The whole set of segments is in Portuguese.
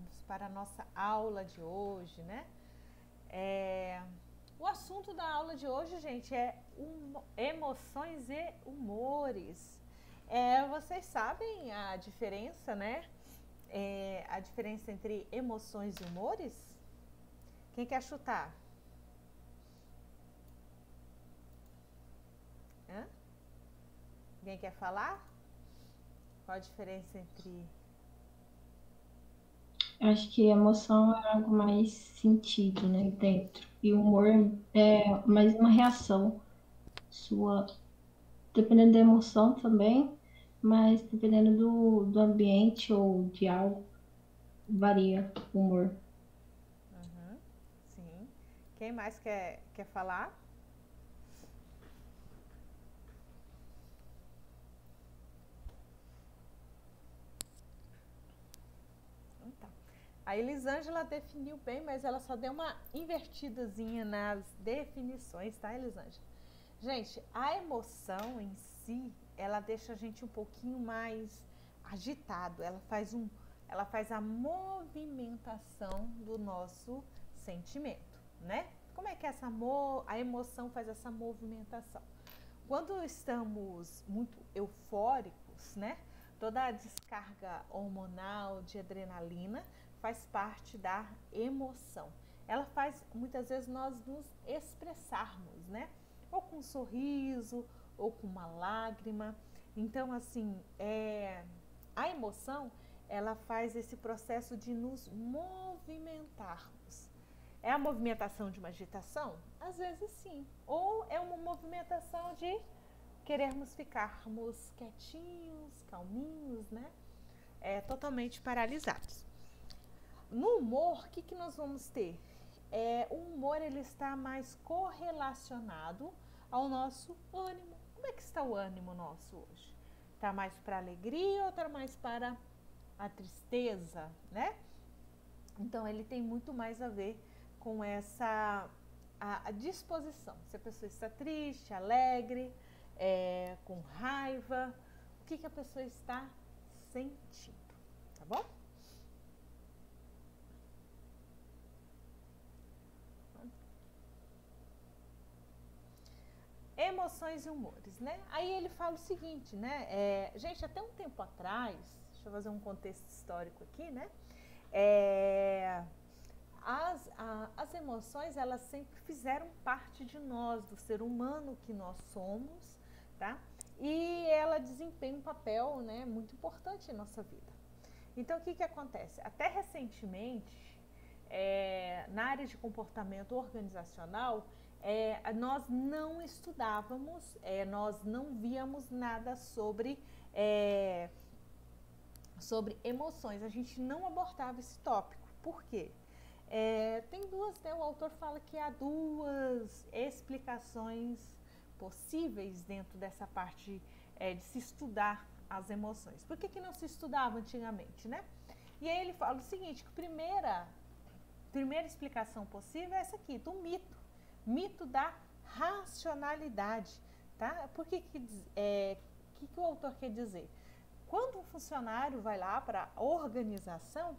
vamos para a nossa aula de hoje, né? O assunto da aula de hoje, gente, é emoções e humores. Vocês sabem a diferença, né? A diferença entre emoções e humores? Quem quer chutar? Hã? Alguém quer falar? Qual a diferença entre... Acho que emoção é algo mais sentido, né, dentro. E o humor é mais uma reação sua, dependendo da emoção também, mas dependendo do ambiente ou de algo, varia o humor. Uhum, sim. Quem mais quer falar? Então, a Elisângela definiu bem, mas ela só deu uma invertidazinha nas definições, tá, Elisângela? Gente, a emoção em si, ela deixa a gente um pouquinho mais agitado. Ela faz a movimentação do nosso sentimento, né? Como é que a emoção faz essa movimentação? Quando estamos muito eufóricos, né? Toda a descarga hormonal de adrenalina faz parte da emoção. Ela faz muitas vezes nós nos expressarmos, né? Ou com um sorriso, ou com uma lágrima. Então, assim, a emoção, ela faz esse processo de nos movimentarmos. É a movimentação de uma agitação? Às vezes sim. Ou é uma movimentação de querermos ficarmos quietinhos, calminhos, né? Totalmente paralisados. No humor, o que nós vamos ter? O humor ele está mais correlacionado ao nosso ânimo. Como é que está o ânimo nosso hoje? Está mais para a alegria ou está mais para a tristeza, né? Então ele tem muito mais a ver com a disposição. Se a pessoa está triste, alegre, com raiva, o que a pessoa está sentindo, tá bom? Emoções e humores, né? Aí ele fala o seguinte, né? Gente, até um tempo atrás, deixa eu fazer um contexto histórico aqui, né? As emoções, elas sempre fizeram parte de nós, do ser humano que nós somos, tá? E ela desempenha um papel, né, muito importante em nossa vida. Então, o que acontece? Até recentemente, na área de comportamento organizacional, nós não estudávamos, nós não víamos nada sobre emoções. A gente não abordava esse tópico. Por quê? Tem duas, né? O autor fala que há duas explicações possíveis dentro dessa parte de se estudar as emoções. Por que não se estudava antigamente, né? E aí ele fala o seguinte, que a primeira explicação possível é essa aqui, do mito da racionalidade, tá? Por que o autor quer dizer? Quando um funcionário vai lá para a organização,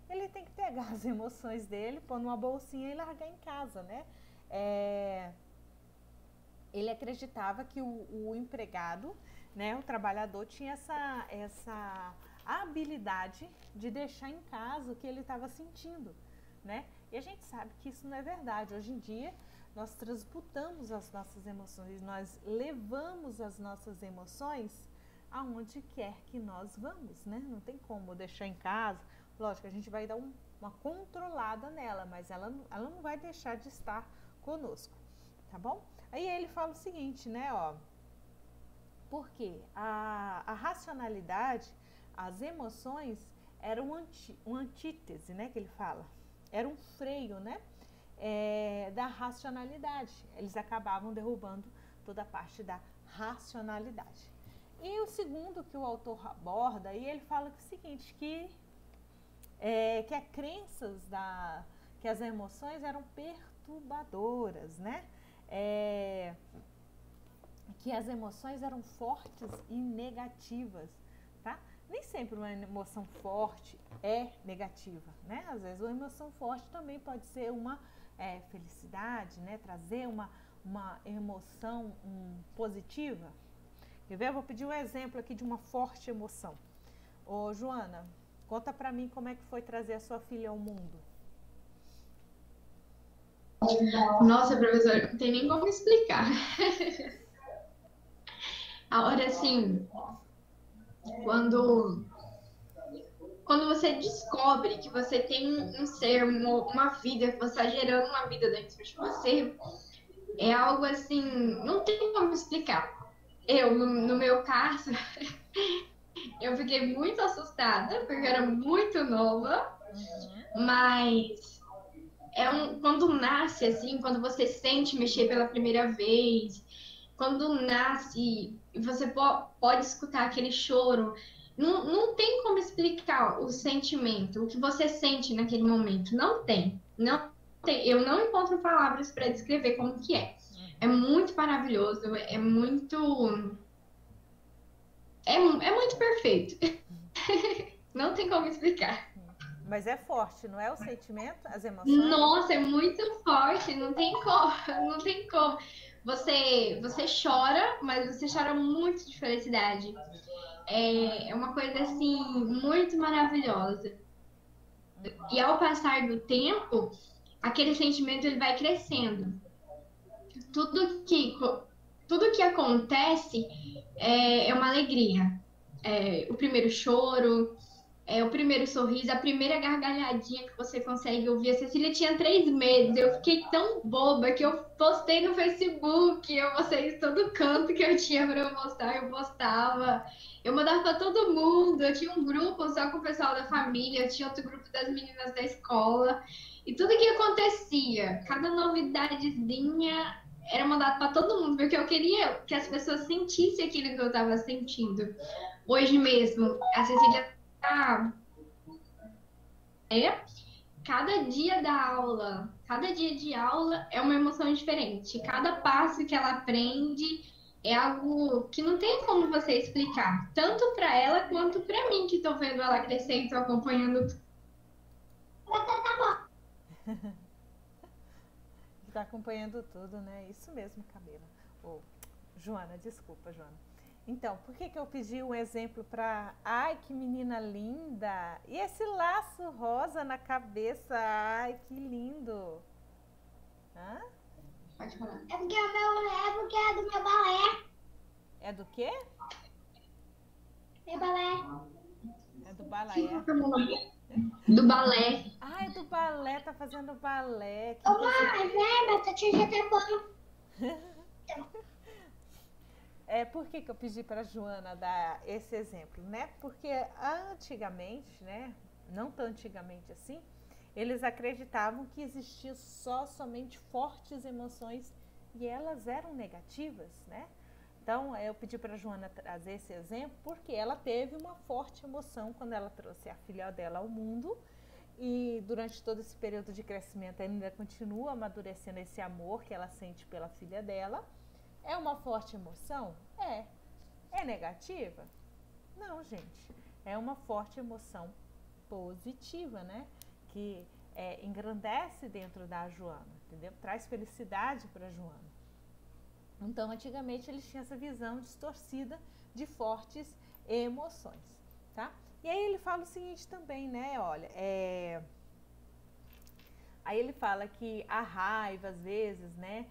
ele tem que pegar as emoções dele, pôr numa bolsinha e largar em casa, né? Ele acreditava que o empregado, né, o trabalhador, tinha essa habilidade de deixar em casa o que ele estava sentindo, né? E a gente sabe que isso não é verdade. Hoje em dia, nós transmutamos as nossas emoções, nós levamos as nossas emoções aonde quer que nós vamos, né? Não tem como deixar em casa. Lógico, a gente vai dar uma controlada nela, mas ela não vai deixar de estar conosco, tá bom? Aí ele fala o seguinte, né, ó, porque a racionalidade, as emoções eram uma antítese, né, que ele fala, era um freio, né, da racionalidade. Eles acabavam derrubando toda a parte da racionalidade. E o segundo que o autor aborda, aí ele fala o seguinte, que que as emoções eram perturbadoras, né? Que as emoções eram fortes e negativas, tá? Nem sempre uma emoção forte é negativa, né? Às vezes uma emoção forte também pode ser uma felicidade, né? Trazer uma emoção positiva. Quer ver? Eu vou pedir um exemplo aqui de uma forte emoção. Ô, Joana, conta pra mim como é que foi trazer a sua filha ao mundo. Nossa, professor, não tem nem como explicar. A hora assim, quando você descobre que você tem um ser, uma vida, que você está gerando uma vida dentro de você, é algo assim, não tem como explicar. Eu, no meu caso, eu fiquei muito assustada, porque eu era muito nova, mas quando nasce, assim, quando você sente mexer pela primeira vez, quando nasce e você pode escutar aquele choro, não tem como explicar o sentimento, o que você sente naquele momento. Não tem. Não tem. Eu não encontro palavras para descrever como que é. É muito maravilhoso, é muito. É muito perfeito. Não tem como explicar. Mas é forte, não é o sentimento, as emoções? Nossa, é muito forte, não tem como, não tem como. Você chora, mas você chora muito de felicidade. É uma coisa assim muito maravilhosa. E ao passar do tempo, aquele sentimento ele vai crescendo. Tudo que tudo que acontece é uma alegria. O primeiro choro, o primeiro sorriso, a primeira gargalhadinha que você consegue ouvir. A Cecília tinha 3 meses, eu fiquei tão boba que eu postei no Facebook, eu mostrei todo canto que eu tinha para eu mostrar, eu postava. Eu mandava para todo mundo, eu tinha um grupo só com o pessoal da família, eu tinha outro grupo das meninas da escola. E tudo que acontecia, cada novidadezinha era mandado para todo mundo, porque eu queria que as pessoas sentissem aquilo que eu estava sentindo. Hoje mesmo, a Cecília tá cada dia da aula, cada dia de aula é uma emoção diferente. Cada passo que ela aprende é algo que não tem como você explicar, tanto para ela quanto para mim que estou vendo ela crescer e estou acompanhando. Tá acompanhando tudo, né? Isso mesmo, Camila. Joana, desculpa, Joana. Então, por que eu pedi um exemplo para... Ai, que menina linda! E esse laço rosa na cabeça? Ai, que lindo! Hã? Pode falar. É porque é do meu balé. É do quê? Meu balé. É do balé. Do balé. Ah, é do balé, tá fazendo balé. Ô, mãe, mas a tia já tá bom. Por que eu pedi para a Joana dar esse exemplo, né? Porque antigamente, né? Não tão antigamente assim, eles acreditavam que existiam somente fortes emoções e elas eram negativas, né? Então, eu pedi para a Joana trazer esse exemplo porque ela teve uma forte emoção quando ela trouxe a filha dela ao mundo e durante todo esse período de crescimento ainda continua amadurecendo esse amor que ela sente pela filha dela. É uma forte emoção? É. É negativa? Não, gente. É uma forte emoção positiva, né? Que engrandece dentro da Joana, entendeu? Traz felicidade para a Joana. Então, antigamente, eles tinham essa visão distorcida de fortes emoções, tá? E aí ele fala o seguinte também, né? Olha, aí ele fala que a raiva, às vezes, né?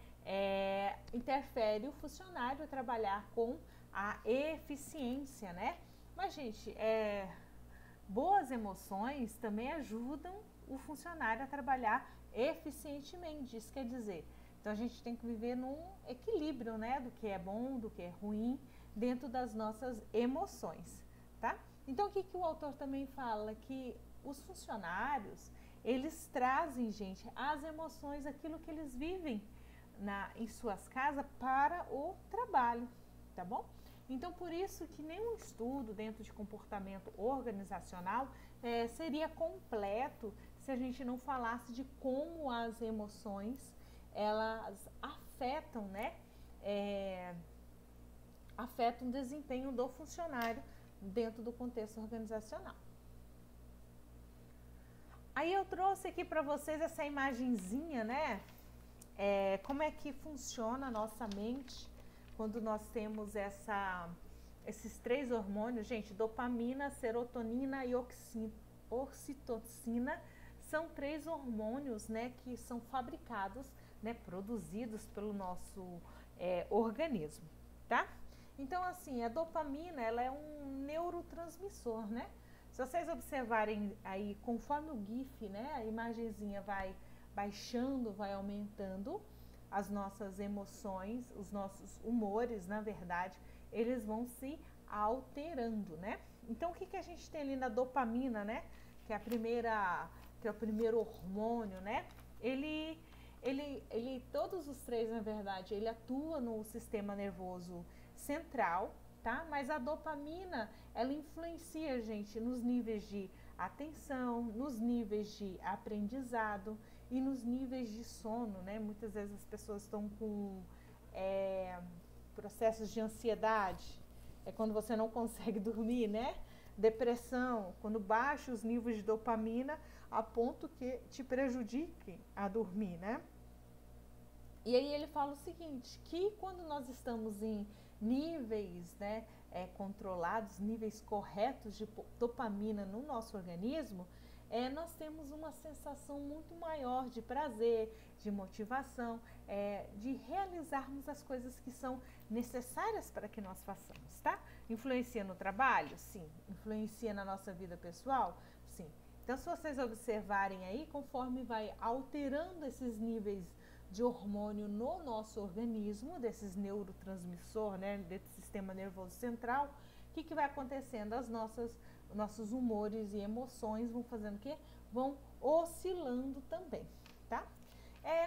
Interfere o funcionário a trabalhar com a eficiência, né? Mas, gente, boas emoções também ajudam o funcionário a trabalhar eficientemente, isso quer dizer. Então, a gente tem que viver num equilíbrio, né? Do que é bom, do que é ruim, dentro das nossas emoções, tá? Então, o que o autor também fala? Que os funcionários, eles trazem, gente, as emoções, aquilo que eles vivem em suas casas para o trabalho, tá bom? Então, por isso que nenhum estudo dentro de comportamento organizacional seria completo se a gente não falasse de como as emoções, elas afetam, né? Afetam o desempenho do funcionário dentro do contexto organizacional. Aí eu trouxe aqui para vocês essa imagenzinha, né? Como é que funciona a nossa mente quando nós temos esses três hormônios, gente, dopamina, serotonina e ocitocina, são três hormônios, né, que são fabricados, né, produzidos pelo nosso organismo, tá? Então, assim, a dopamina, ela é um neurotransmissor, né? Se vocês observarem aí, conforme o GIF, né, a imagenzinha vai baixando, vai aumentando, as nossas emoções, os nossos humores, na verdade, eles vão se alterando, né? Então, o que a gente tem ali na dopamina, né? Que é o primeiro hormônio, né? Todos os três, na verdade, ele atua no sistema nervoso central, tá? Mas a dopamina, ela influencia, gente, nos níveis de atenção, nos níveis de aprendizado e nos níveis de sono, né? Muitas vezes as pessoas estão com processos de ansiedade, é quando você não consegue dormir, né? Depressão, quando baixa os níveis de dopamina a ponto que te prejudique a dormir, né? E aí ele fala o seguinte, que quando nós estamos em níveis, né, controlados, níveis corretos de dopamina no nosso organismo, nós temos uma sensação muito maior de prazer, de motivação, de realizarmos as coisas que são necessárias para que nós façamos, tá? Influencia no trabalho? Sim. Influencia na nossa vida pessoal? Sim. Então, se vocês observarem aí, conforme vai alterando esses níveis de hormônio no nosso organismo, desses neurotransmissores, né, desse sistema nervoso central, o que vai acontecendo? Nossos humores e emoções vão fazendo o quê? Vão oscilando também, tá?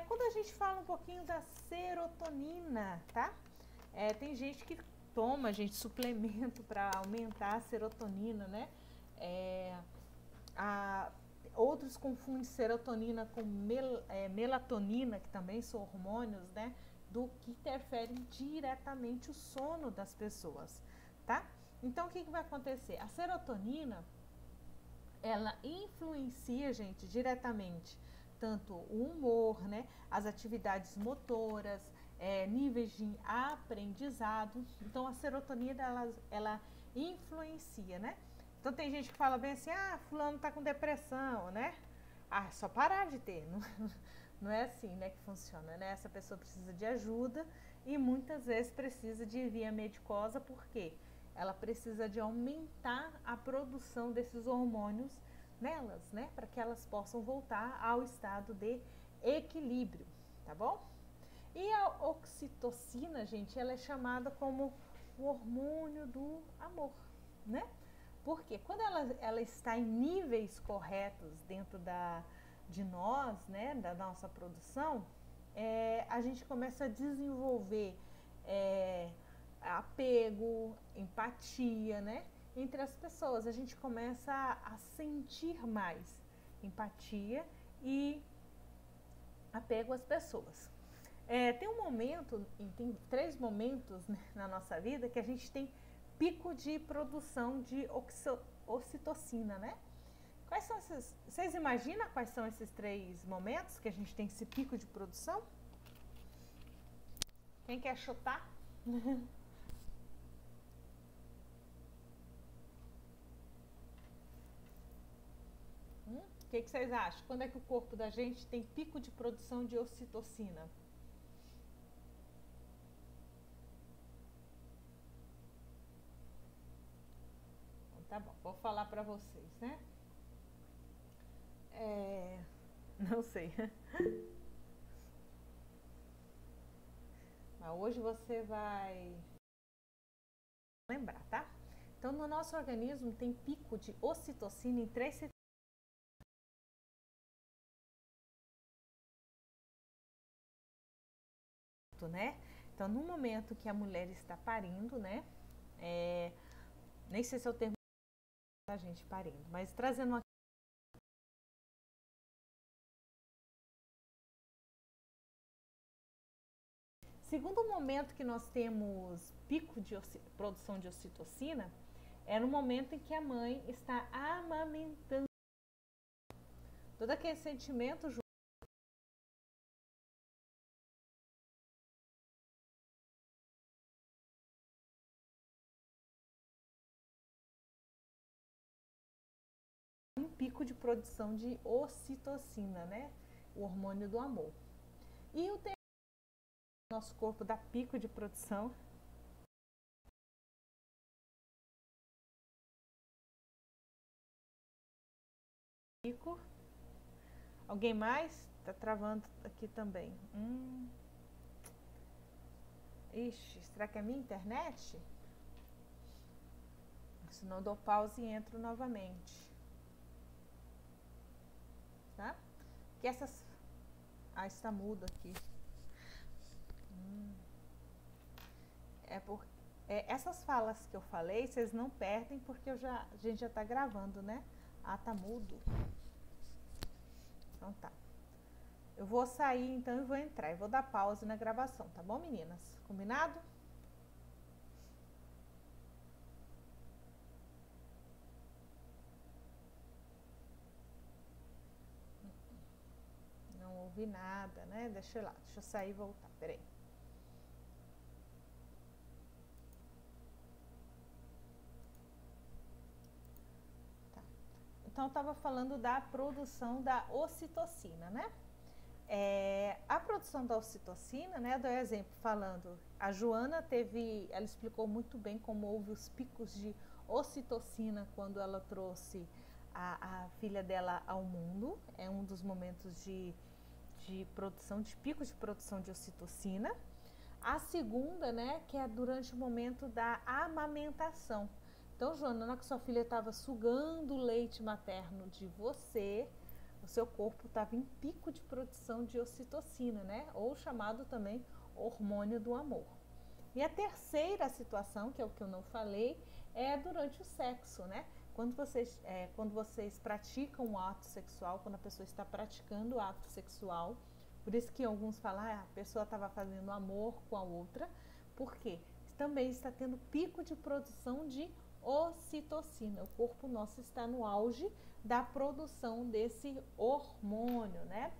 Quando a gente fala um pouquinho da serotonina, tá? Tem gente que toma, gente, suplemento para aumentar a serotonina, né? Outros confundem serotonina com melatonina, que também são hormônios, né? Que interferem diretamente o sono das pessoas, tá? Então, o que vai acontecer? A serotonina, ela influencia, gente, diretamente, tanto o humor, né? As atividades motoras, níveis de aprendizado. Então, a serotonina, ela influencia, né? Então, tem gente que fala bem assim, fulano tá com depressão, né? Só parar de ter, não é assim, né, que funciona, né? Essa pessoa precisa de ajuda e muitas vezes precisa de via medicosa, por quê? Ela precisa de aumentar a produção desses hormônios nelas, né? Para que elas possam voltar ao estado de equilíbrio, tá bom? E a ocitocina, gente, ela é chamada como o hormônio do amor, né? Porque quando ela está em níveis corretos dentro de nós, né, da nossa produção, a gente começa a desenvolver apego, empatia, né, entre as pessoas. A gente começa a sentir mais empatia e apego às pessoas. Tem um momento, tem 3 momentos, né, na nossa vida que a gente tem pico de produção de ocitocina, né? Quais são esses? Vocês imaginam quais são esses 3 momentos que a gente tem esse pico de produção? Quem quer chutar? O que vocês acham? Quando é que o corpo da gente tem pico de produção de ocitocina? Tá bom, vou falar para vocês, né? Não sei. Mas hoje você vai lembrar, tá? Então, no nosso organismo tem pico de ocitocina em 3 situações, né? Então, no momento que a mulher está parindo, né? Nem sei se é o termo da gente parindo, mas trazendo uma segundo momento que nós temos pico de produção de ocitocina É no momento em que a mãe está amamentando. Todo aquele sentimento um pico de produção de ocitocina, né? O hormônio do amor. E o nosso corpo dá pico de produção. Pico. Alguém mais? Tá travando aqui também. Ixi, será que é minha internet? Se não dou pause e entro novamente. Tá? Que essas... Ah, está mudo aqui. Essas falas que eu falei, vocês não perdem porque a gente já tá gravando, né? Ah, tá mudo. Então tá. Eu vou sair então e vou entrar. Eu vou dar pause na gravação, tá bom, meninas? Combinado? Não ouvi nada, né? Deixa eu sair e voltar. Peraí. Tá. Então eu tava falando da produção da ocitocina, né? A produção da ocitocina, né, dou exemplo falando, a Joana ela explicou muito bem como houve os picos de ocitocina quando ela trouxe a filha dela ao mundo, é um dos momentos de produção, de picos de produção de ocitocina. A segunda, né, que é durante o momento da amamentação. Então, Joana, na hora que sua filha estava sugando o leite materno de você, o seu corpo estava em pico de produção de ocitocina, né? Ou chamado também hormônio do amor. E a terceira situação, que é o que eu não falei, é durante o sexo, né? Quando vocês praticam o ato sexual, quando a pessoa está praticando o ato sexual, por isso que alguns falam, a pessoa estava fazendo amor com a outra, porque também está tendo pico de produção de ocitocina. O corpo nosso está no auge da produção desse hormônio, né?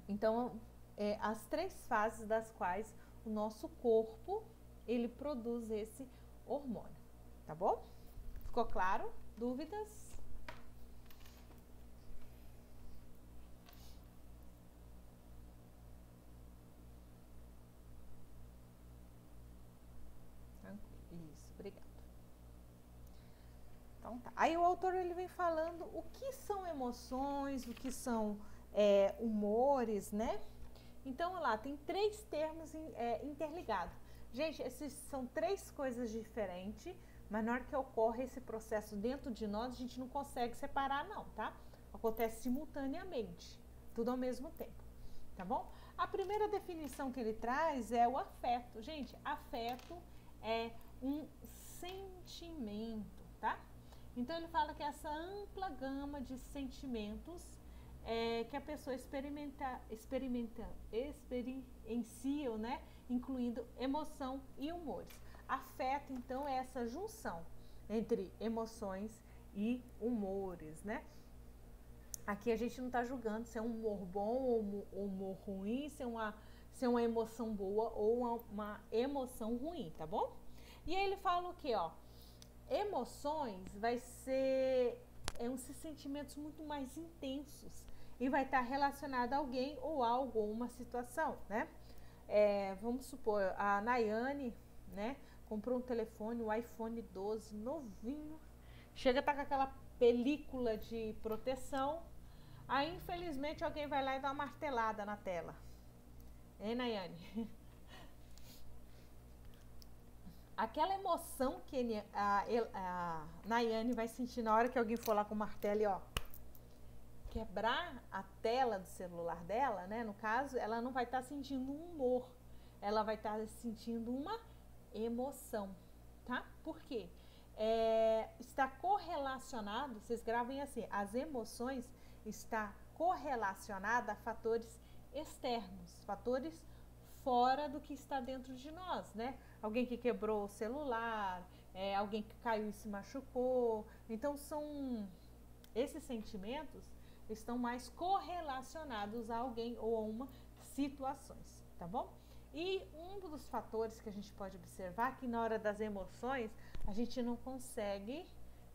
Então, as 3 fases das quais o nosso corpo, ele produz esse hormônio, tá bom? Ficou claro? Dúvidas? Isso, obrigada. Então tá. Aí o autor ele vem falando o que são emoções, o que são humores, né? Então, olha lá, tem 3 termos interligados. Gente, esses são 3 coisas diferentes, mas na hora que ocorre esse processo dentro de nós, a gente não consegue separar não, tá? Acontece simultaneamente, tudo ao mesmo tempo, tá bom? A primeira definição que ele traz é o afeto. Gente, afeto é um sentimento, tá? Então, ele fala que essa ampla gama de sentimentos que a pessoa experienciam, né? Incluindo emoção e humores. Afeto, então, é essa junção entre emoções e humores, né? Aqui a gente não está julgando se é um humor bom ou um humor ruim, se é uma emoção boa ou uma emoção ruim, tá bom? E aí ele fala o quê, ó? Emoções vai ser esses sentimentos muito mais intensos e vai estar relacionado a alguém ou algo ou uma situação, né? Vamos supor, a Nayane, né, comprou um telefone, o iPhone 12, novinho, chega a estar com aquela película de proteção, aí infelizmente alguém vai lá e dá uma martelada na tela. Hein, Nayane? Aquela emoção que a Nayane vai sentir na hora que alguém for lá com o martelo e, ó, quebrar a tela do celular dela, né? No caso, ela não vai estar sentindo um humor, ela vai estar sentindo uma emoção, tá? Por quê? Está correlacionado, vocês gravem assim, as emoções está correlacionada a fatores externos, fatores fora do que está dentro de nós, né? Alguém que quebrou o celular, alguém que caiu e se machucou. Então, esses sentimentos estão mais correlacionados a alguém ou a uma situações, tá bom? E um dos fatores que a gente pode observar é que na hora das emoções a gente não consegue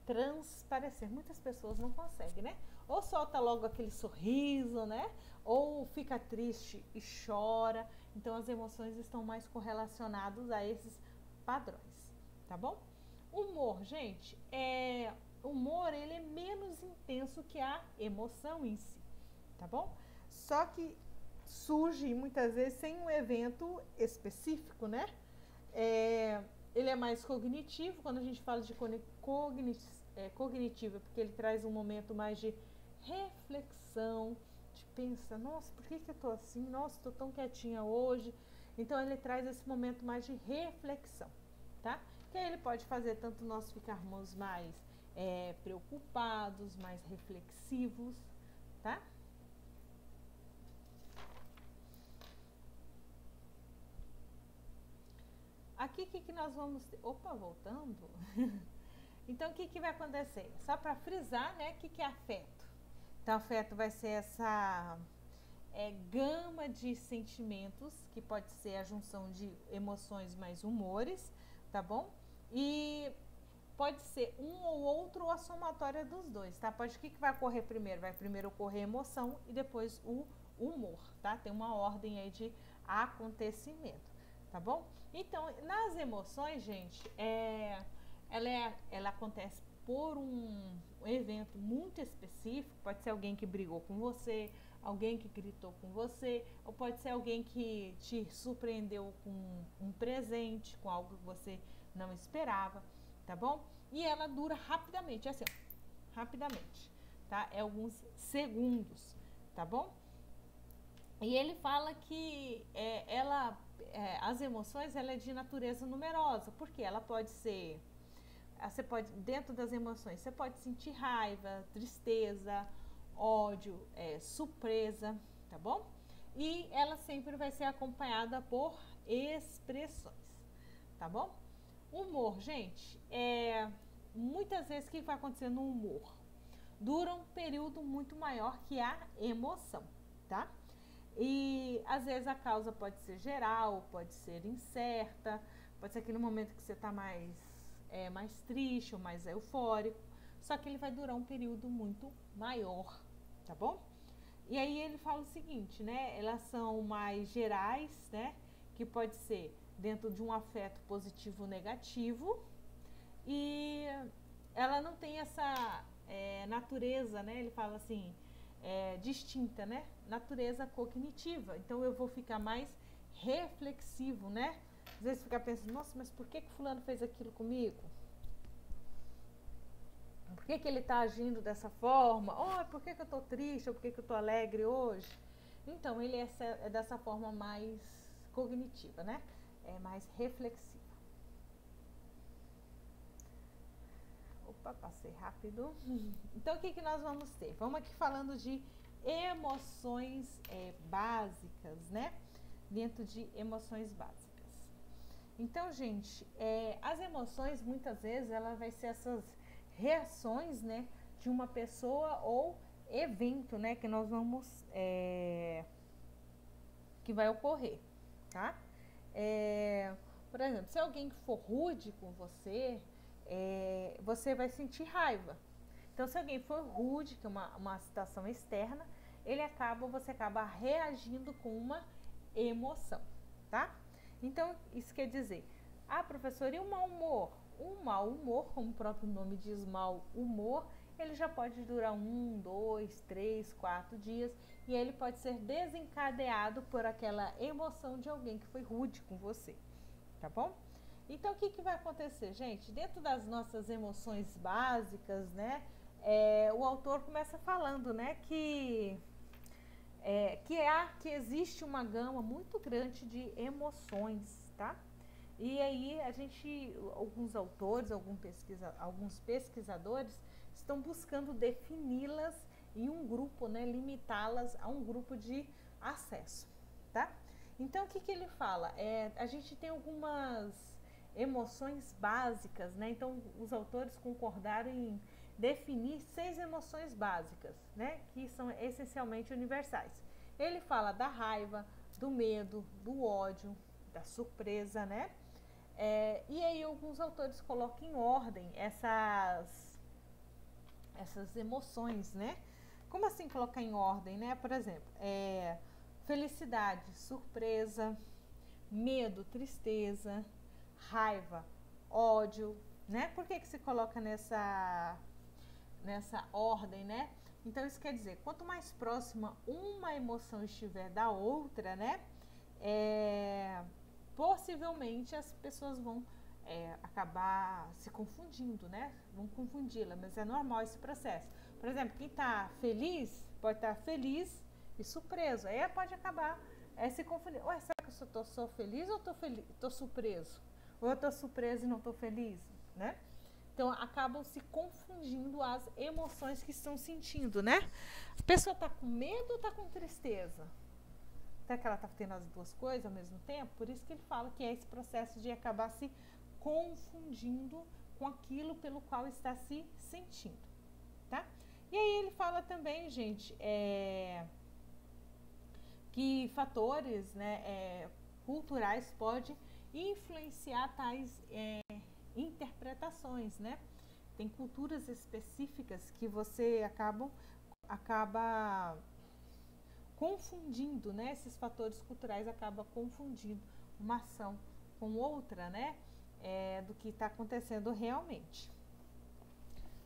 transparecer. Muitas pessoas não conseguem, né? Ou solta logo aquele sorriso, né? Ou fica triste e chora. Então as emoções estão mais correlacionadas a esses padrões, tá bom? Humor, gente, o humor ele é menos intenso que a emoção em si, tá bom? Só que surge muitas vezes sem um evento específico, né? Ele é mais cognitivo. Quando a gente fala de cognitivo, é porque ele traz um momento mais de reflexão, de pensa, nossa, por que eu tô assim? Nossa, tô tão quietinha hoje. Então ele traz esse momento mais de reflexão, tá? Que aí ele pode fazer tanto nós ficarmos mais preocupados, mais reflexivos, tá? Aqui, o que nós vamos ter? Opa, voltando. Então, o que vai acontecer? Só para frisar, né? O que é afeto? Então, afeto vai ser essa gama de sentimentos, que pode ser a junção de emoções mais humores, tá bom? E pode ser um ou outro ou a somatória dos dois, tá? O que vai ocorrer primeiro? Vai primeiro ocorrer a emoção e depois o humor, tá? Tem uma ordem aí de acontecimento, tá bom? Então, nas emoções, gente, ela acontece por um evento muito específico. Pode ser alguém que brigou com você, alguém que gritou com você, ou pode ser alguém que te surpreendeu com um presente, com algo que você não esperava, tá bom? E ela dura rapidamente, assim, rapidamente, tá? É alguns segundos, tá bom? E ele fala que as emoções ela é de natureza numerosa, porque ela pode ser, você pode, dentro das emoções, você pode sentir raiva, tristeza, ódio, surpresa, tá bom? E ela sempre vai ser acompanhada por expressões, tá bom? Humor, gente, muitas vezes o que vai acontecer no humor? Dura um período muito maior que a emoção, tá? E às vezes a causa pode ser geral, pode ser incerta, pode ser aquele momento que você está mais triste ou mais eufórico, só que ele vai durar um período muito maior, tá bom? E aí ele fala o seguinte, né? Elas são mais gerais, né? Que pode ser dentro de um afeto positivo ou negativo, e ela não tem essa natureza, né? Ele fala assim, distinta, né? Natureza cognitiva. Então eu vou ficar mais reflexivo, né? Às vezes ficar pensando, nossa, mas por que fulano fez aquilo comigo? Por que ele está agindo dessa forma? Oh, por que eu estou triste? Ou por que eu estou alegre hoje? Então ele é dessa forma mais cognitiva, né? É mais reflexiva. Opa, passei rápido. Então, o que nós vamos ter? Vamos aqui falando de emoções básicas, né? Dentro de emoções básicas. Então, gente, as emoções, muitas vezes, ela vai ser essas reações, né? De uma pessoa ou evento, né? Que nós vamos... que vai ocorrer, tá? Por exemplo, se alguém for rude com você... você vai sentir raiva. Então, se alguém for rude, que é uma situação externa, você acaba reagindo com uma emoção, tá? Então, isso quer dizer, professora, e o mau humor? O mau humor, como o próprio nome diz, mau humor, ele já pode durar 1, 2, 3, 4 dias, e ele pode ser desencadeado por aquela emoção de alguém que foi rude com você, tá bom? Então, o que vai acontecer, gente? Dentro das nossas emoções básicas, né? O autor começa falando, né? Que existe uma gama muito grande de emoções, tá? E aí, alguns autores, alguns pesquisadores estão buscando defini-las em um grupo, né? Limitá-las a um grupo de acesso, tá? Então, o que ele fala? A gente tem algumas emoções básicas, né? Então, os autores concordaram em definir 6 emoções básicas, né? Que são essencialmente universais. Ele fala da raiva, do medo, do ódio, da surpresa, né? E aí alguns autores colocam em ordem essas emoções, né? Como assim colocar em ordem, né? Por exemplo, felicidade, surpresa, medo, tristeza, raiva, ódio, né? Por que se coloca nessa ordem, né? Então isso quer dizer, quanto mais próxima uma emoção estiver da outra, né? Possivelmente as pessoas vão acabar se confundindo, né? Vão confundi-la, mas é normal esse processo. Por exemplo, quem está feliz pode estar feliz e surpreso. Aí pode acabar se confundindo. Ué, será que eu sou feliz ou estou surpreso? Ou eu estou surpreso e não estou feliz, né? Então, acabam se confundindo as emoções que estão sentindo, né? A pessoa está com medo ou está com tristeza? Será que ela está tendo as duas coisas ao mesmo tempo? Por isso que ele fala que é esse processo de acabar se confundindo com aquilo pelo qual está se sentindo, tá? E aí ele fala também, gente, que fatores, né, culturais podem influenciar tais interpretações, né? Tem culturas específicas que você acaba confundindo, né? Esses fatores culturais acabam confundindo uma ação com outra, né? Do que está acontecendo realmente.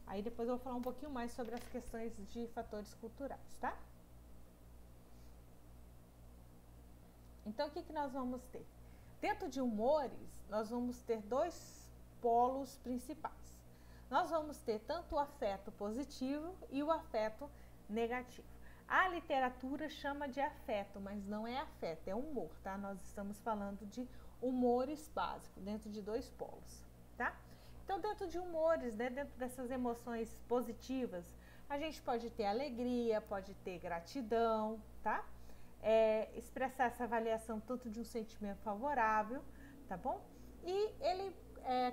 Aí depois eu vou falar um pouquinho mais sobre as questões de fatores culturais, tá? Então, o que nós vamos ter? Dentro de humores, nós vamos ter 2 polos principais. Nós vamos ter tanto o afeto positivo e o afeto negativo. A literatura chama de afeto, mas não é afeto, é humor, tá? Nós estamos falando de humores básicos, dentro de 2 polos, tá? Então, dentro de humores, né, dentro dessas emoções positivas, a gente pode ter alegria, pode ter gratidão, tá? Expressar essa avaliação tanto de um sentimento favorável, tá bom? E ele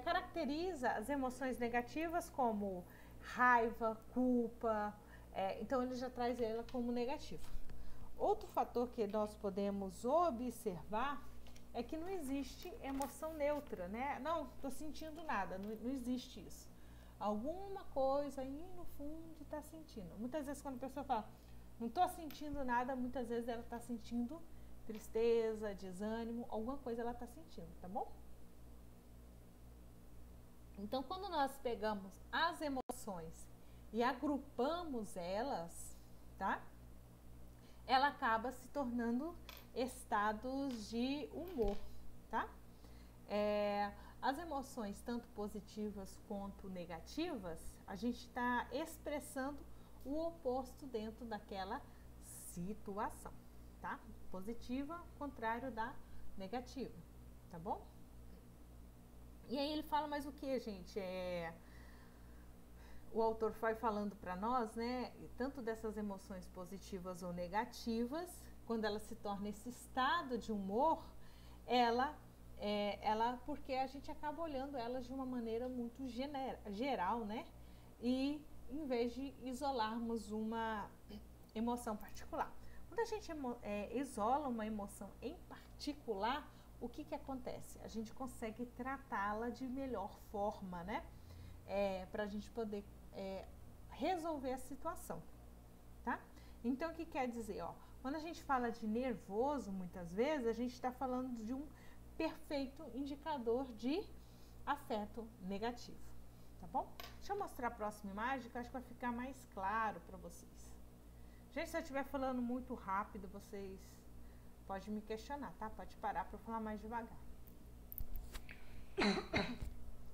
caracteriza as emoções negativas como raiva, culpa, então ele já traz ela como negativo. Outro fator que nós podemos observar é que não existe emoção neutra, né? Não, tô sentindo nada, não existe isso. Alguma coisa aí no fundo está sentindo. Muitas vezes quando a pessoa fala, não tô sentindo nada, muitas vezes ela está sentindo tristeza, desânimo, alguma coisa ela está sentindo, tá bom? Então, quando nós pegamos as emoções e agrupamos elas, tá? Ela acaba se tornando estados de humor, tá? As emoções, tanto positivas quanto negativas, a gente está expressando o oposto dentro daquela situação, tá? Positiva, contrário da negativa, tá bom? E aí ele fala mais o que, gente? O autor vai falando para nós, né? Tanto dessas emoções positivas ou negativas, quando ela se torna esse estado de humor, ela porque a gente acaba olhando elas de uma maneira muito geral, né? E em vez de isolarmos uma emoção particular. Quando a gente isola uma emoção em particular, o que acontece? A gente consegue tratá-la de melhor forma, né? Para a gente poder resolver a situação, tá? Então, o que quer dizer? Ó, quando a gente fala de nervoso, muitas vezes, a gente está falando de um perfeito indicador de afeto negativo, tá bom? Deixa eu mostrar a próxima imagem, que eu acho que vai ficar mais claro para vocês. Gente, se eu estiver falando muito rápido, vocês podem me questionar, tá? Pode parar para eu falar mais devagar.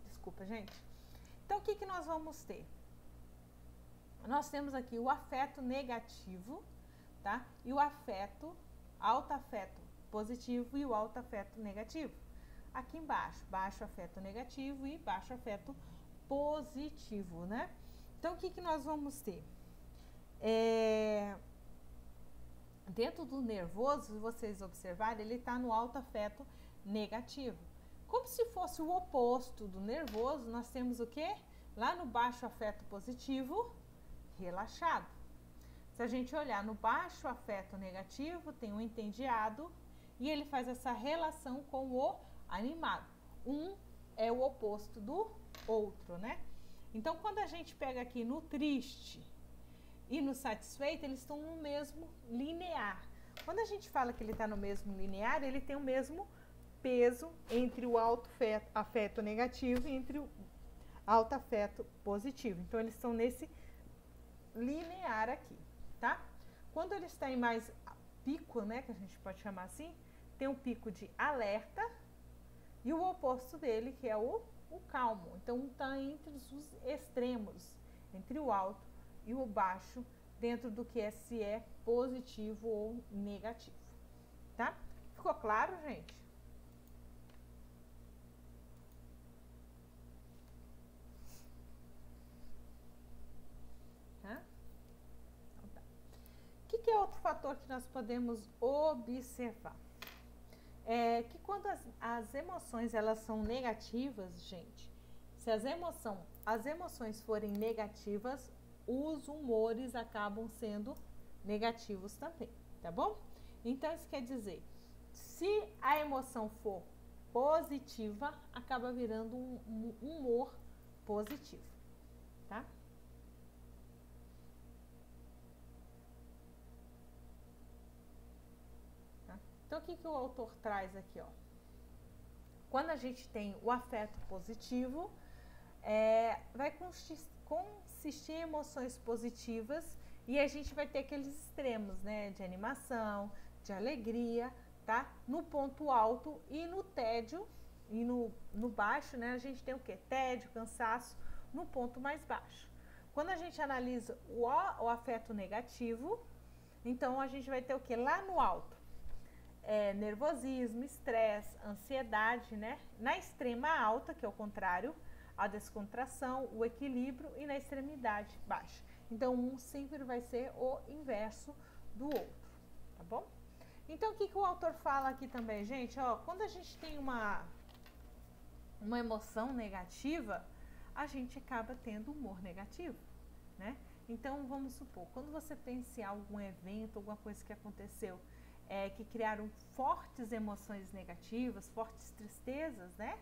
Desculpa, gente. Então, o que nós vamos ter? Nós temos aqui o afeto negativo, tá? E o alto afeto positivo e o alto afeto negativo. Aqui embaixo, baixo afeto negativo e baixo afeto positivo, né? Então, o que nós vamos ter? Dentro do nervoso, se vocês observarem, ele está no alto afeto negativo. Como se fosse o oposto do nervoso, nós temos o quê? Lá no baixo afeto positivo, relaxado. Se a gente olhar no baixo afeto negativo, tem o entediado e ele faz essa relação com o animado. Um é o oposto do outro, né? Então, quando a gente pega aqui no triste e no satisfeito, eles estão no mesmo linear. Quando a gente fala que ele está no mesmo linear, ele tem o mesmo peso entre o alto afeto negativo e entre o alto afeto positivo. Então, eles estão nesse linear aqui, tá? Quando ele está em mais pico, né, que a gente pode chamar assim, tem um pico de alerta e o oposto dele, que é o calmo. Então, está entre os extremos, entre o alto e o baixo, dentro do que se é positivo ou negativo, tá? Ficou claro, gente? Tá? Então, tá. O que é outro fator que nós podemos observar? É que quando as emoções elas são negativas, gente, se as emoções forem negativas, os humores acabam sendo negativos também, tá bom? Então, isso quer dizer, se a emoção for positiva, acaba virando um humor positivo, tá? Então, o que o autor traz aqui, ó? Quando a gente tem o afeto positivo, vai consistir em emoções positivas e a gente vai ter aqueles extremos, né? De animação, de alegria, tá? No ponto alto e no tédio e no baixo, né? A gente tem o quê? Tédio, cansaço, no ponto mais baixo. Quando a gente analisa o afeto negativo, então a gente vai ter o quê? Lá no alto. Nervosismo, estresse, ansiedade, né? Na extrema alta, que é o contrário, a descontração, o equilíbrio e na extremidade baixa. Então, um sempre vai ser o inverso do outro, tá bom? Então, o que o autor fala aqui também, gente? Ó, quando a gente tem uma emoção negativa, a gente acaba tendo humor negativo, né? Então, vamos supor, quando você pensa em algum evento, alguma coisa que aconteceu, que criaram fortes emoções negativas, fortes tristezas, né?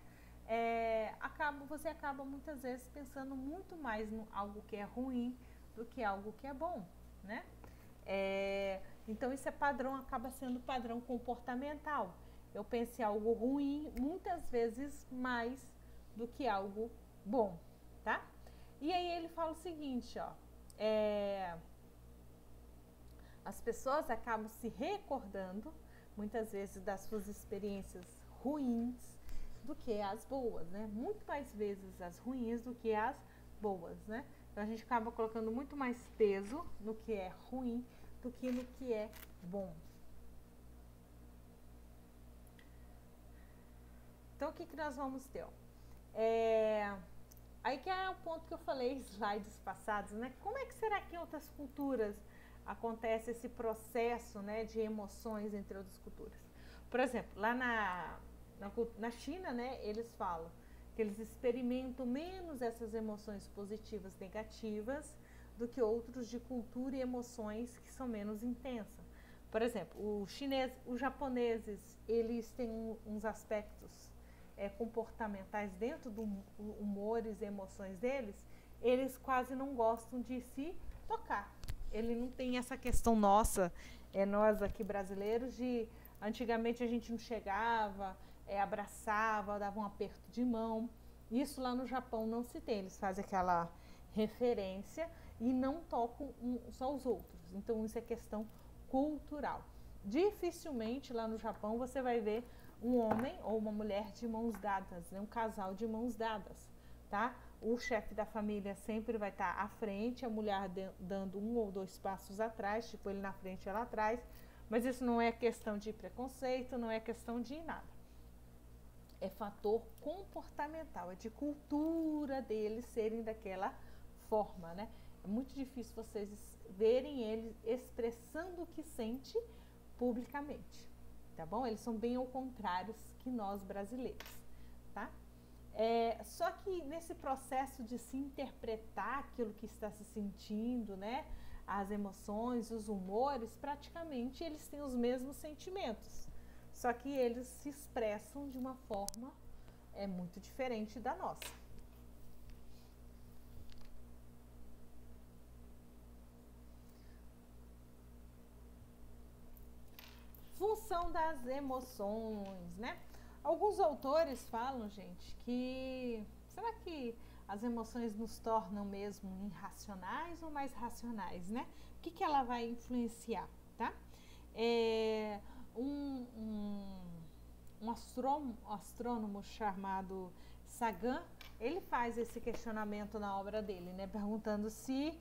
Você acaba muitas vezes pensando muito mais em algo que é ruim do que algo que é bom, né? Então, isso acaba sendo padrão comportamental. Eu penso em algo ruim muitas vezes mais do que algo bom, tá? E aí ele fala o seguinte, ó, as pessoas acabam se recordando, muitas vezes, das suas experiências ruins do que as boas, né? Muito mais vezes as ruins do que as boas, né? Então, a gente acaba colocando muito mais peso no que é ruim do que no que é bom. Então, o que nós vamos ter? Ó? Aí que é o ponto que eu falei em slides passados, né? Como é que será que em outras culturas acontece esse processo, né, de emoções entre outras culturas? Por exemplo, lá na China, né, eles falam que eles experimentam menos essas emoções positivas, negativas, do que outros de cultura e emoções que são menos intensas. Por exemplo, os japoneses, eles têm uns aspectos comportamentais dentro do humores e emoções deles, eles quase não gostam de se tocar. Ele não tem essa questão nossa, nós aqui brasileiros, de antigamente a gente não chegava, abraçava, dava um aperto de mão. Isso lá no Japão não se tem, eles fazem aquela referência e não tocam uns aos outros. Então, isso é questão cultural. Dificilmente lá no Japão você vai ver um homem ou uma mulher de mãos dadas, né? Um casal de mãos dadas, tá? O chefe da família sempre vai estar à frente, a mulher dando 1 ou 2 passos atrás, tipo ele na frente e ela atrás, mas isso não é questão de preconceito, não é questão de nada. É fator comportamental, é de cultura deles serem daquela forma, né? É muito difícil vocês verem eles expressando o que sente publicamente, tá bom? Eles são bem ao contrário que nós brasileiros, Só que nesse processo de se interpretar aquilo que está se sentindo, né? As emoções, os humores, praticamente eles têm os mesmos sentimentos. Só que eles se expressam de uma forma muito diferente da nossa. Função das emoções, né? Alguns autores falam, gente, que será que as emoções nos tornam mesmo irracionais ou mais racionais, né? O que ela vai influenciar, tá? Um astrônomo chamado Sagan, ele faz esse questionamento na obra dele, né? Perguntando se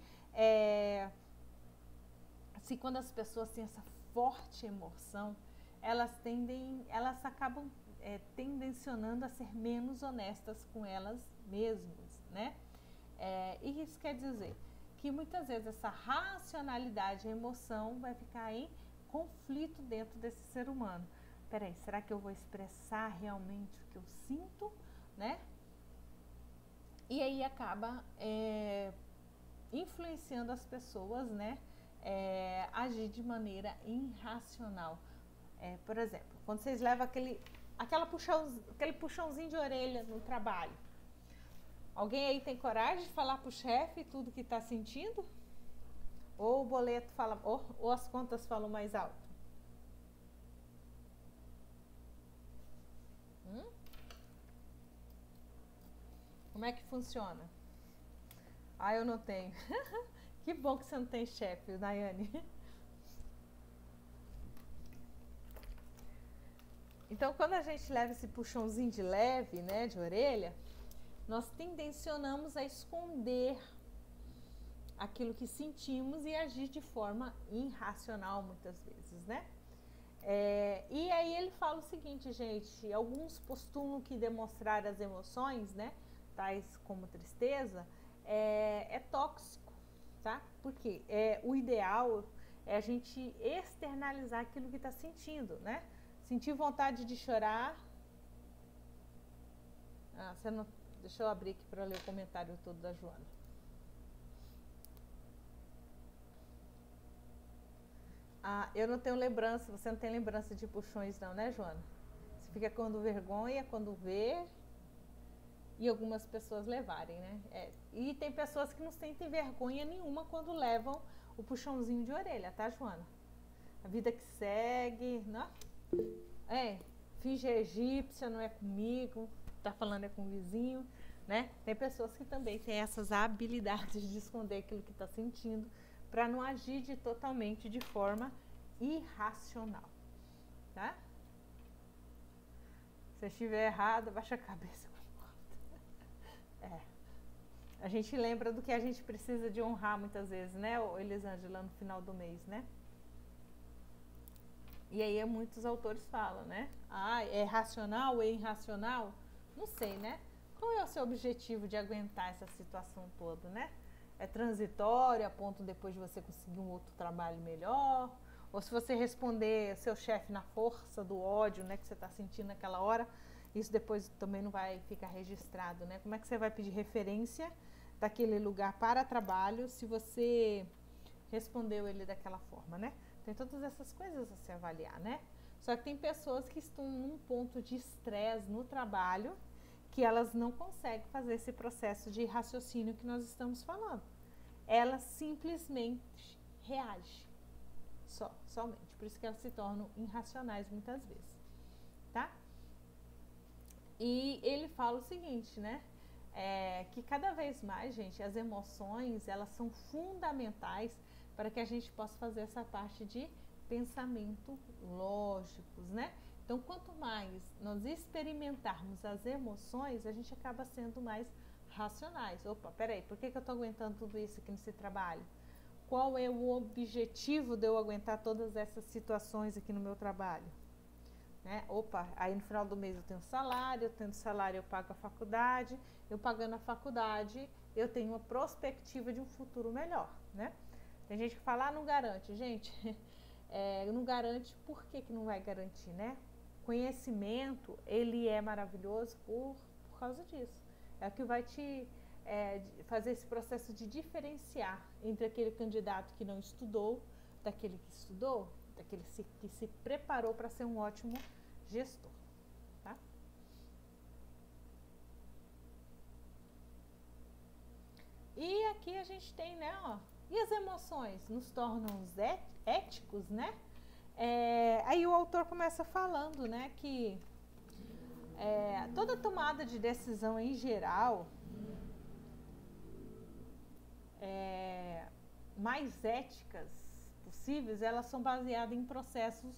quando as pessoas têm essa forte emoção, elas acabam tendencionando a ser menos honestas com elas mesmas, né? E isso quer dizer que muitas vezes essa racionalidade e emoção vai ficar em conflito dentro desse ser humano. Peraí, será que eu vou expressar realmente o que eu sinto, né? E aí acaba influenciando as pessoas, né? Agir de maneira irracional. Por exemplo, quando vocês levam aquele puxãozinho de orelha no trabalho, alguém aí tem coragem de falar pro chefe tudo que está sentindo? Ou o boleto fala, ou as contas falam mais alto? Como é que funciona? Eu não tenho. Que bom que você não tem chefe, Nayane. Então, quando a gente leva esse puxãozinho de leve, né, de orelha, nós tendencionamos a esconder aquilo que sentimos e agir de forma irracional muitas vezes, né? E aí ele fala o seguinte, gente, alguns postumam que demonstrar as emoções, né, tais como tristeza, é tóxico, tá? Porque o ideal é a gente externalizar aquilo que está sentindo, né? Sentir vontade de chorar. Você não... Deixa eu abrir aqui para ler o comentário todo da Joana. Eu não tenho lembrança, você não tem lembrança de puxões não, né, Joana? Você fica com vergonha quando vê, e algumas pessoas levarem, né? E tem pessoas que não sentem vergonha nenhuma quando levam o puxãozinho de orelha, tá, Joana? A vida que segue, né? Finge egípcia, não é comigo, tá falando é com o vizinho, né? Tem pessoas que também têm essas habilidades de esconder aquilo que está sentindo para não agir totalmente de forma irracional, tá? Se estiver errado, baixa a cabeça. A gente lembra do que a gente precisa de honrar muitas vezes, né, Elisângela, no final do mês, né? E aí muitos autores falam, né? É racional, é irracional? Não sei, né? Qual é o seu objetivo de aguentar essa situação toda, né? É transitório, a ponto depois de você conseguir um outro trabalho melhor? Ou se você responder seu chefe na força do ódio, né, que você está sentindo naquela hora, isso depois também não vai ficar registrado, né? Como é que você vai pedir referência daquele lugar para trabalho se você respondeu ele daquela forma, né? Tem todas essas coisas a se avaliar, né? Só que tem pessoas que estão num ponto de estresse no trabalho que elas não conseguem fazer esse processo de raciocínio que nós estamos falando. Elas simplesmente reagem. Somente. Por isso que elas se tornam irracionais muitas vezes, tá? E ele fala o seguinte, né? Que cada vez mais, gente, as emoções, elas são fundamentais para que a gente possa fazer essa parte de pensamento lógicos, né? Então, quanto mais nós experimentarmos as emoções, a gente acaba sendo mais racionais. Opa, peraí, por que eu estou aguentando tudo isso aqui nesse trabalho? Qual é o objetivo de eu aguentar todas essas situações aqui no meu trabalho? Né? Opa, aí no final do mês eu tenho salário, eu tendo salário eu pago a faculdade, eu pagando a faculdade eu tenho uma perspectiva de um futuro melhor, né? Tem gente que fala, não garante. Gente, não garante, por que não vai garantir, né? Conhecimento, ele é maravilhoso por por causa disso. É o que vai te fazer esse processo de diferenciar entre aquele candidato que não estudou, daquele que estudou, daquele que se preparou para ser um ótimo gestor, tá? E aqui a gente tem, né, ó, e as emoções nos tornam éticos, né? Aí o autor começa falando, né, que toda tomada de decisão em geral, mais éticas possíveis, elas são baseadas em processos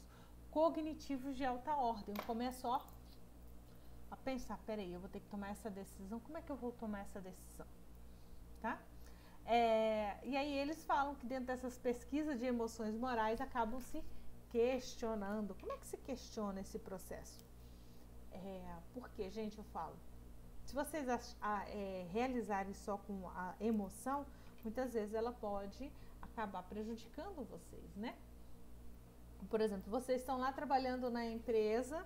cognitivos de alta ordem. Eu começo a pensar, peraí, eu vou ter que tomar essa decisão, como é que eu vou tomar essa decisão? Tá? E aí eles falam que dentro dessas pesquisas de emoções morais acabam se questionando. Como é que se questiona esse processo? Porque, gente, eu falo, se vocês realizarem só com a emoção, muitas vezes ela pode acabar prejudicando vocês, né? Por exemplo, vocês estão lá trabalhando na empresa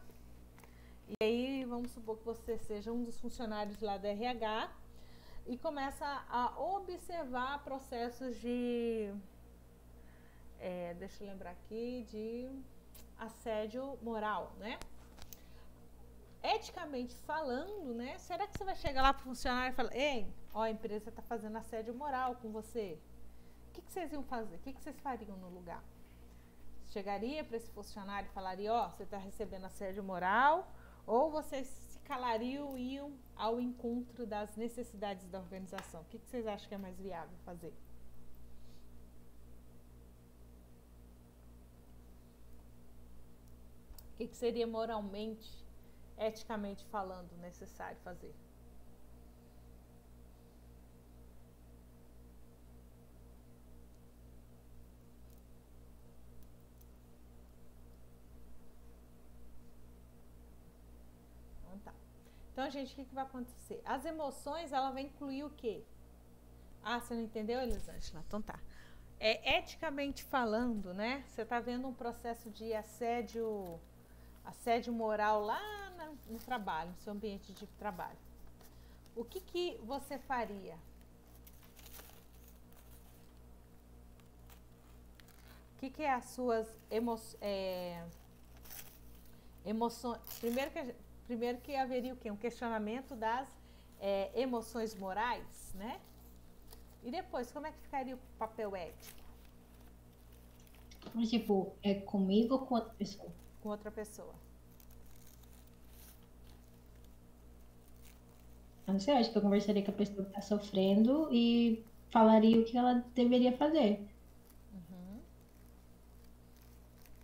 e aí vamos supor que você seja um dos funcionários lá da RH e começa a observar processos de, deixa eu lembrar aqui, de assédio moral, né? Eticamente falando, né? Será que você vai chegar lá para o funcionário e falar, ei, ó, a empresa está fazendo assédio moral com você? O que vocês iam fazer? O que vocês fariam no lugar? Chegaria para esse funcionário e falaria, ó, você está recebendo assédio moral? Ou vocês se calariam e iam ao encontro das necessidades da organização? O que vocês acham que é mais viável fazer? O que seria moralmente, eticamente falando, necessário fazer? Então, gente, o que vai acontecer? As emoções, ela vai incluir o quê? Ah, você não entendeu, Elisângela? Então tá. Eticamente falando, né? Você tá vendo um processo de assédio moral lá no trabalho, no seu ambiente de trabalho. O que você faria? O que é as suas emoções? Primeiro que haveria o quê? Um questionamento das emoções morais, né? E depois, como é que ficaria o papel ético? Tipo, é comigo ou com outra pessoa? Com outra pessoa. Eu não sei, acho que eu conversaria com a pessoa que está sofrendo e falaria o que ela deveria fazer. Uhum.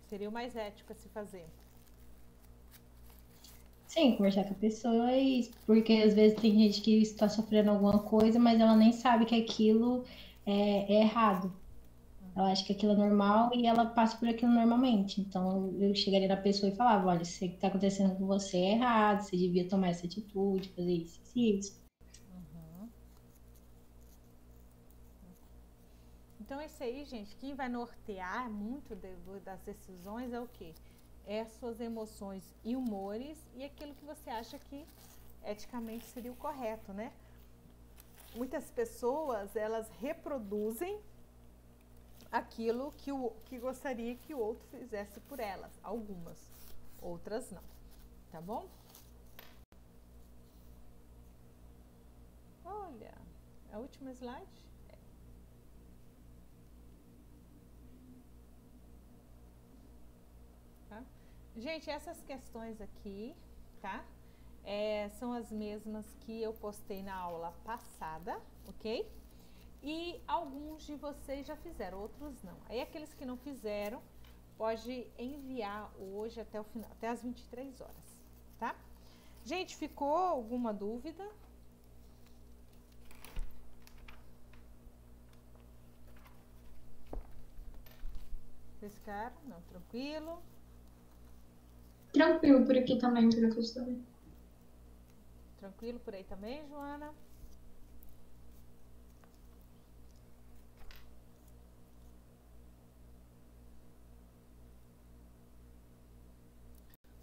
Seria o mais ético a se fazer. Sim, conversar com a pessoa, porque às vezes tem gente que está sofrendo alguma coisa, mas ela nem sabe que aquilo é errado. Ela acha que aquilo é normal e ela passa por aquilo normalmente. Então eu chegaria na pessoa e falava, olha, isso que está acontecendo com você é errado, você devia tomar essa atitude, fazer isso e isso. Uhum. Então isso aí, gente, quem vai nortear muito das decisões é o quê? As suas emoções e humores e aquilo que você acha que eticamente seria o correto, né? Muitas pessoas, elas reproduzem aquilo que gostaria que o outro fizesse por elas. Algumas, outras não. Tá bom? Olha, a última slide. Tá? Gente, essas questões aqui, tá? São as mesmas que eu postei na aula passada, ok? E alguns de vocês já fizeram, outros não. Aí aqueles que não fizeram, pode enviar hoje até o final, até as 23 horas, tá? Gente, ficou alguma dúvida? Vocês ficaram? Não, tranquilo? Tranquilo por aqui também, professora. Tranquilo por aí também, Joana?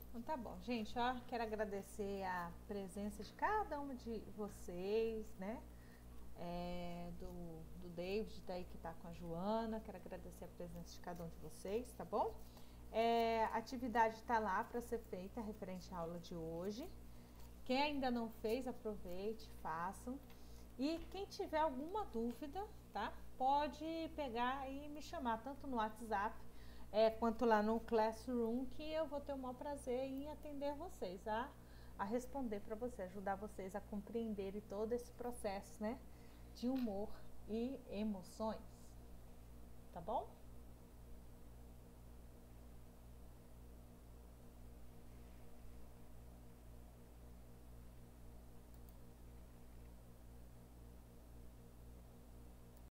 Então tá bom, gente, ó, quero agradecer a presença de cada uma de vocês, né? Do David daí que tá com a Joana, quero agradecer a presença de cada um de vocês, tá bom? A atividade tá lá para ser feita referente à aula de hoje. Quem ainda não fez, aproveite, façam. E quem tiver alguma dúvida, tá? Pode pegar e me chamar, tanto no WhatsApp quanto lá no Classroom, que eu vou ter o maior prazer em atender vocês, a responder para vocês, ajudar vocês a compreenderem todo esse processo, né? De humor e emoções. Tá bom?